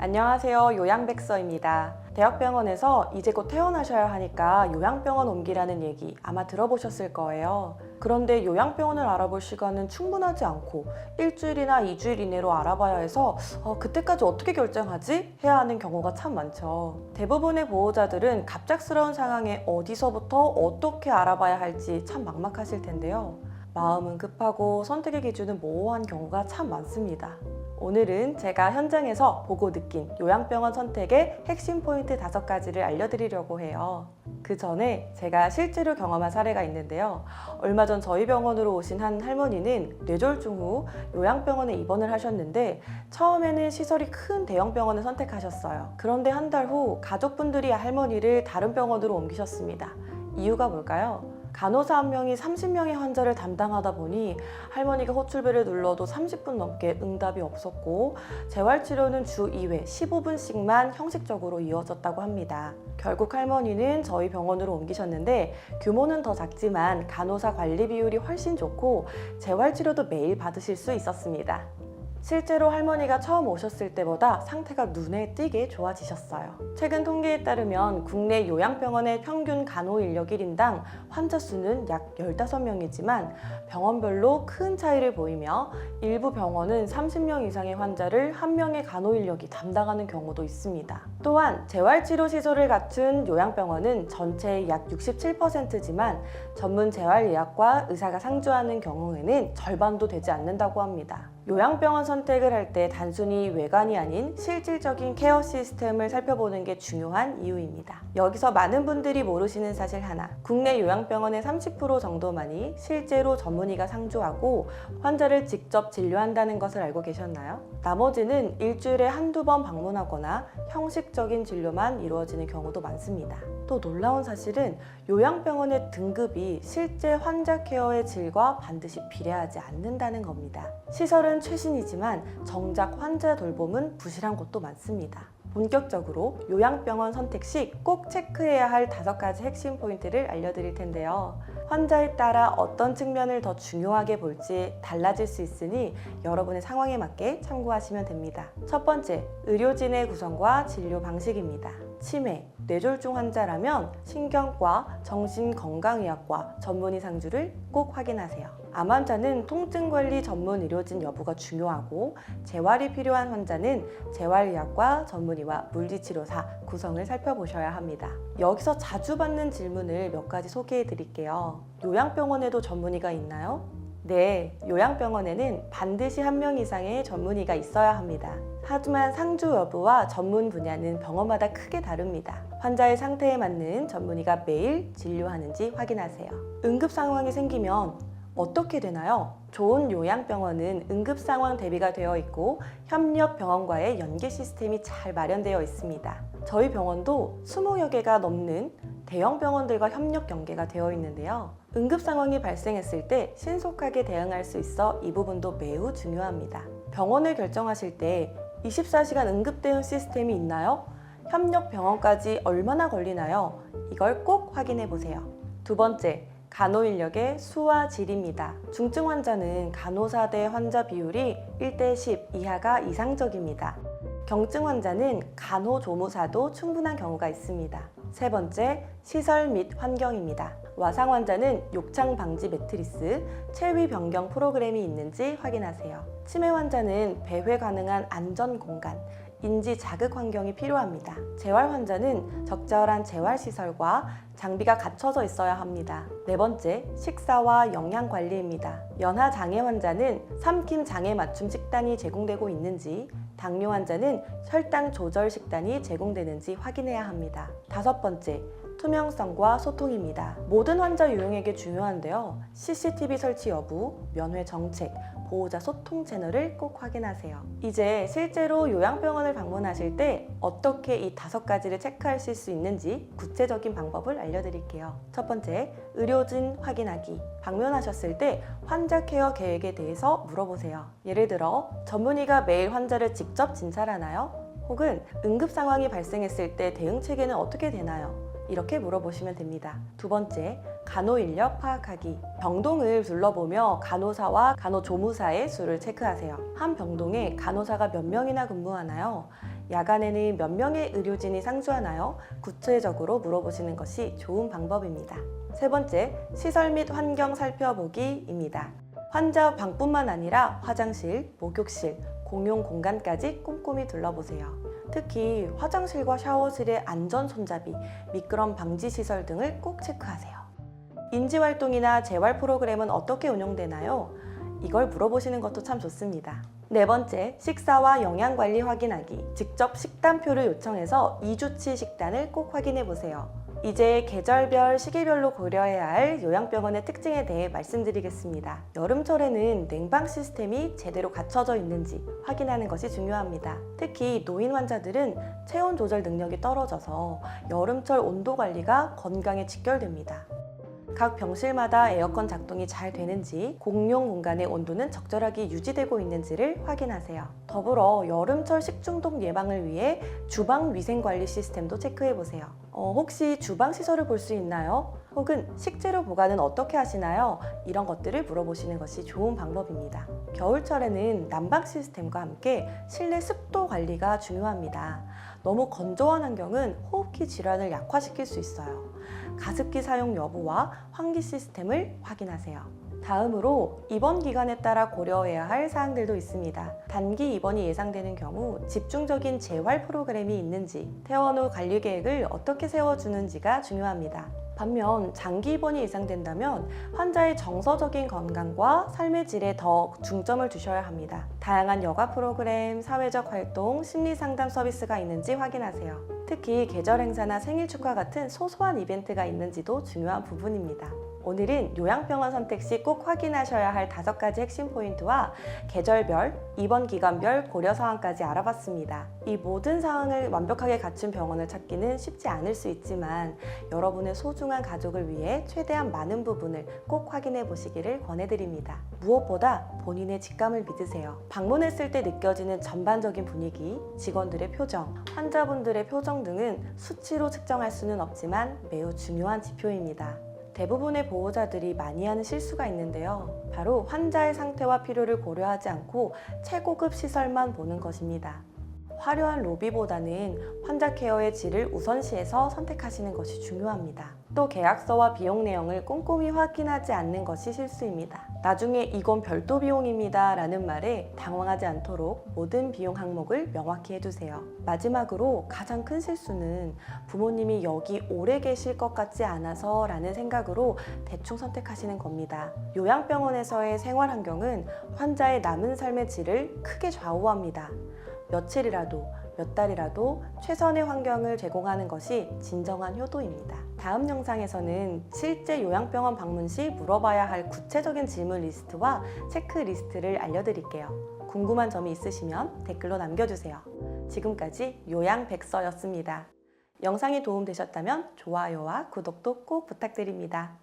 안녕하세요. 요양백서입니다. 대학병원에서 이제 곧 퇴원하셔야 하니까 요양병원 옮기라는 얘기 아마 들어보셨을 거예요. 그런데 요양병원을 알아볼 시간은 충분하지 않고 일주일이나 2주일 이내로 알아봐야 해서 그때까지 어떻게 결정하지? 해야 하는 경우가 참 많죠. 대부분의 보호자들은 갑작스러운 상황에 어디서부터 어떻게 알아봐야 할지 참 막막하실 텐데요. 마음은 급하고 선택의 기준은 모호한 경우가 참 많습니다. 오늘은 제가 현장에서 보고 느낀 요양병원 선택의 핵심 포인트 5가지를 알려드리려고 해요. 그 전에 제가 실제로 경험한 사례가 있는데요. 얼마 전 저희 병원으로 오신 한 할머니는 뇌졸중 후 요양병원에 입원을 하셨는데 처음에는 시설이 큰 대형 병원을 선택하셨어요. 그런데 한 달 후 가족분들이 할머니를 다른 병원으로 옮기셨습니다. 이유가 뭘까요? 간호사 한 명이 30명의 환자를 담당하다 보니 할머니가 호출벨을 눌러도 30분 넘게 응답이 없었고 재활치료는 주 2회 15분씩만 형식적으로 이어졌다고 합니다. 결국 할머니는 저희 병원으로 옮기셨는데 규모는 더 작지만 간호사 관리 비율이 훨씬 좋고 재활치료도 매일 받으실 수 있었습니다. 실제로 할머니가 처음 오셨을 때보다 상태가 눈에 띄게 좋아지셨어요. 최근 통계에 따르면 국내 요양병원의 평균 간호 인력 1인당 환자 수는 약 15명이지만 병원별로 큰 차이를 보이며 일부 병원은 30명 이상의 환자를 한 명의 간호 인력이 담당하는 경우도 있습니다. 또한 재활치료 시설을 갖춘 요양병원은 전체의 약 67%지만 전문 재활의학과 의사가 상주하는 경우에는 절반도 되지 않는다고 합니다. 요양병원 선택을 할 때 단순히 외관이 아닌 실질적인 케어 시스템을 살펴보는 게 중요한 이유입니다. 여기서 많은 분들이 모르시는 사실 하나, 국내 요양병원의 30% 정도만이 실제로 전문의가 상주하고 환자를 직접 진료한다는 것을 알고 계셨나요? 나머지는 일주일에 한두 번 방문하거나 형식적인 진료만 이루어지는 경우도 많습니다. 또 놀라운 사실은 요양병원의 등급이 실제 환자 케어의 질과 반드시 비례하지 않는다는 겁니다. 시설은 최신이지만 정작 환자 돌봄은 부실한 곳도 많습니다. 본격적으로 요양병원 선택 시 꼭 체크해야 할 5가지 핵심 포인트를 알려드릴 텐데요. 환자에 따라 어떤 측면을 더 중요하게 볼지 달라질 수 있으니 여러분의 상황에 맞게 참고하시면 됩니다. 첫 번째, 의료진의 구성과 진료 방식입니다. 치매, 뇌졸중 환자라면 신경과 정신건강의학과 전문의 상주를 꼭 확인하세요. 암 환자는 통증관리 전문 의료진 여부가 중요하고 재활이 필요한 환자는 재활의학과 전문의와 물리치료사 구성을 살펴보셔야 합니다. 여기서 자주 받는 질문을 몇 가지 소개해 드릴게요. 요양병원에도 전문의가 있나요? 네, 요양병원에는 반드시 한 명 이상의 전문의가 있어야 합니다. 하지만 상주 여부와 전문 분야는 병원마다 크게 다릅니다. 환자의 상태에 맞는 전문의가 매일 진료하는지 확인하세요. 응급 상황이 생기면 어떻게 되나요? 좋은 요양병원은 응급상황 대비가 되어 있고 협력병원과의 연계 시스템이 잘 마련되어 있습니다. 저희 병원도 20여 개가 넘는 대형 병원들과 협력 연계가 되어 있는데요. 응급상황이 발생했을 때 신속하게 대응할 수 있어 이 부분도 매우 중요합니다. 병원을 결정하실 때 24시간 응급대응 시스템이 있나요? 협력병원까지 얼마나 걸리나요? 이걸 꼭 확인해 보세요. 두 번째, 간호 인력의 수와 질입니다. 중증 환자는 간호사 대 환자 비율이 1대10 이하가 이상적입니다. 경증 환자는 간호조무사도 충분한 경우가 있습니다. 세 번째, 시설 및 환경입니다. 와상 환자는 욕창 방지 매트리스, 체위 변경 프로그램이 있는지 확인하세요. 치매 환자는 배회 가능한 안전 공간, 인지 자극 환경이 필요합니다. 재활 환자는 적절한 재활 시설과 장비가 갖춰져 있어야 합니다. 네 번째, 식사와 영양 관리입니다. 연하 장애 환자는 삼킴 장애 맞춤 식단이 제공되고 있는지, 당뇨 환자는 혈당 조절 식단이 제공되는지 확인해야 합니다. 다섯 번째, 투명성과 소통입니다. 모든 환자 유용에게 중요한데요. CCTV 설치 여부, 면회 정책, 보호자 소통 채널을 꼭 확인하세요. 이제 실제로 요양병원을 방문하실 때 어떻게 이 5가지를 체크하실 수 있는지 구체적인 방법을 알려드릴게요. 첫 번째, 의료진 확인하기. 방문하셨을 때 환자 케어 계획에 대해서 물어보세요. 예를 들어 전문의가 매일 환자를 직접 진찰하나요? 혹은 응급 상황이 발생했을 때 대응 체계는 어떻게 되나요? 이렇게 물어보시면 됩니다. 두 번째, 간호 인력 파악하기. 병동을 둘러보며 간호사와 간호조무사의 수를 체크하세요. 한 병동에 간호사가 몇 명이나 근무하나요? 야간에는 몇 명의 의료진이 상주하나요? 구체적으로 물어보시는 것이 좋은 방법입니다. 세 번째, 시설 및 환경 살펴보기입니다. 환자 방뿐만 아니라 화장실, 목욕실, 공용 공간까지 꼼꼼히 둘러보세요. 특히 화장실과 샤워실의 안전 손잡이, 미끄럼 방지 시설 등을 꼭 체크하세요. 인지활동이나 재활 프로그램은 어떻게 운영되나요? 이걸 물어보시는 것도 참 좋습니다. 네 번째, 식사와 영양관리 확인하기. 직접 식단표를 요청해서 2주치 식단을 꼭 확인해 보세요. 이제 계절별, 시기별로 고려해야 할 요양병원의 특징에 대해 말씀드리겠습니다. 여름철에는 냉방 시스템이 제대로 갖춰져 있는지 확인하는 것이 중요합니다. 특히 노인 환자들은 체온 조절 능력이 떨어져서 여름철 온도 관리가 건강에 직결됩니다. 각 병실마다 에어컨 작동이 잘 되는지, 공용 공간의 온도는 적절하게 유지되고 있는지를 확인하세요. 더불어 여름철 식중독 예방을 위해 주방 위생관리 시스템도 체크해보세요. 혹시 주방 시설을 볼 수 있나요? 혹은 식재료 보관은 어떻게 하시나요? 이런 것들을 물어보시는 것이 좋은 방법입니다. 겨울철에는 난방 시스템과 함께 실내 습도 관리가 중요합니다. 너무 건조한 환경은 호흡기 질환을 약화시킬 수 있어요. 가습기 사용 여부와 환기 시스템을 확인하세요. 다음으로 입원 기간에 따라 고려해야 할 사항들도 있습니다. 단기 입원이 예상되는 경우 집중적인 재활 프로그램이 있는지, 퇴원 후 관리 계획을 어떻게 세워주는지가 중요합니다. 반면 장기 입원이 예상된다면 환자의 정서적인 건강과 삶의 질에 더 중점을 두셔야 합니다. 다양한 여가 프로그램, 사회적 활동, 심리 상담 서비스가 있는지 확인하세요. 특히 계절 행사나 생일 축하 같은 소소한 이벤트가 있는지도 중요한 부분입니다. 오늘은 요양병원 선택 시 꼭 확인하셔야 할 5가지 핵심 포인트와 계절별, 입원 기간별 고려 사항까지 알아봤습니다. 이 모든 사항을 완벽하게 갖춘 병원을 찾기는 쉽지 않을 수 있지만 여러분의 소중한 가족을 위해 최대한 많은 부분을 꼭 확인해 보시기를 권해드립니다. 무엇보다 본인의 직감을 믿으세요. 방문했을 때 느껴지는 전반적인 분위기, 직원들의 표정, 환자분들의 표정 등은 수치로 측정할 수는 없지만 매우 중요한 지표입니다. 대부분의 보호자들이 많이 하는 실수가 있는데요. 바로 환자의 상태와 필요를 고려하지 않고 최고급 시설만 보는 것입니다. 화려한 로비보다는 환자 케어의 질을 우선시해서 선택하시는 것이 중요합니다. 또 계약서와 비용 내용을 꼼꼼히 확인하지 않는 것이 실수입니다. 나중에 이건 별도 비용입니다 라는 말에 당황하지 않도록 모든 비용 항목을 명확히 해두세요. 마지막으로 가장 큰 실수는 부모님이 여기 오래 계실 것 같지 않아서 라는 생각으로 대충 선택하시는 겁니다. 요양병원에서의 생활 환경은 환자의 남은 삶의 질을 크게 좌우합니다. 며칠이라도, 몇 달이라도 최선의 환경을 제공하는 것이 진정한 효도입니다. 다음 영상에서는 실제 요양병원 방문 시 물어봐야 할 구체적인 질문 리스트와 체크리스트를 알려드릴게요. 궁금한 점이 있으시면 댓글로 남겨주세요. 지금까지 요양백서였습니다. 영상이 도움되셨다면 좋아요와 구독도 꼭 부탁드립니다.